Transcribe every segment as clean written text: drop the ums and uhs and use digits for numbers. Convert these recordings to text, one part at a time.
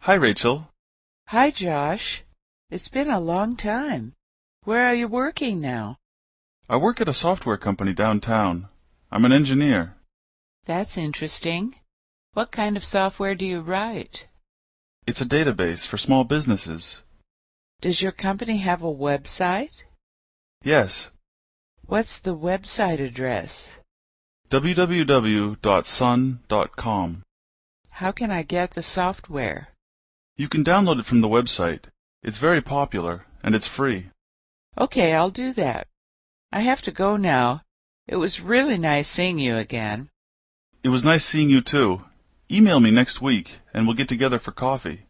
Hi, Rachel. Hi, Josh. It's been a long time. Where are you working now? I work at a software company downtown. I'm an engineer. That's interesting. What kind of software do you write? It's a database for small businesses. Does your company have a website? Yes, What's the website address? www.sun.com. How can I get the software? You can download it from the website. It's very popular, and it's free. Okay, I'll do that. I have to go now. It was really nice seeing you again. It was nice seeing you too. Email me next week, and we'll get together for coffee.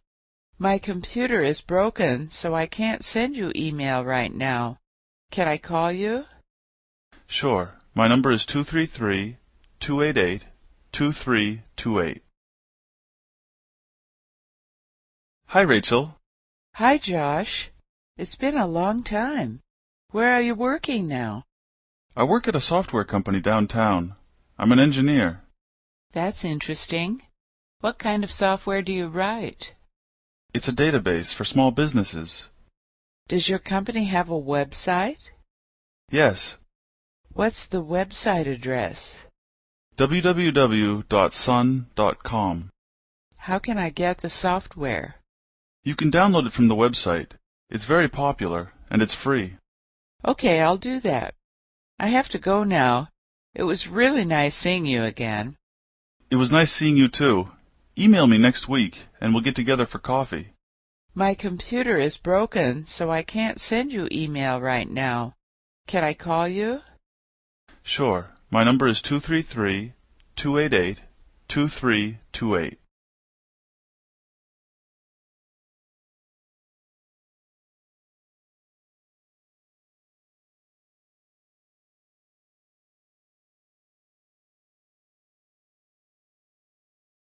My computer is broken, so I can't send you email right now. Can I call you? Sure. My number is 233-288-2328. Hi, Rachel. Hi, Josh. It's been a long time. Where are you working now? I work at a software company downtown. I'm an engineer. That's interesting. What kind of software do you write? It's a database for small businesses. Does your company have a website? Yes, What's the website address? www.sun.com. How can I get the software? You can download it from the website. It's very popular, and it's free. Okay, I'll do that. I have to go now. It was really nice seeing you again. It was nice seeing you too. Email me next week, and we'll get together for coffee. My computer is broken, so I can't send you email right now. Can I call you? Sure. My number is 233-288-2328.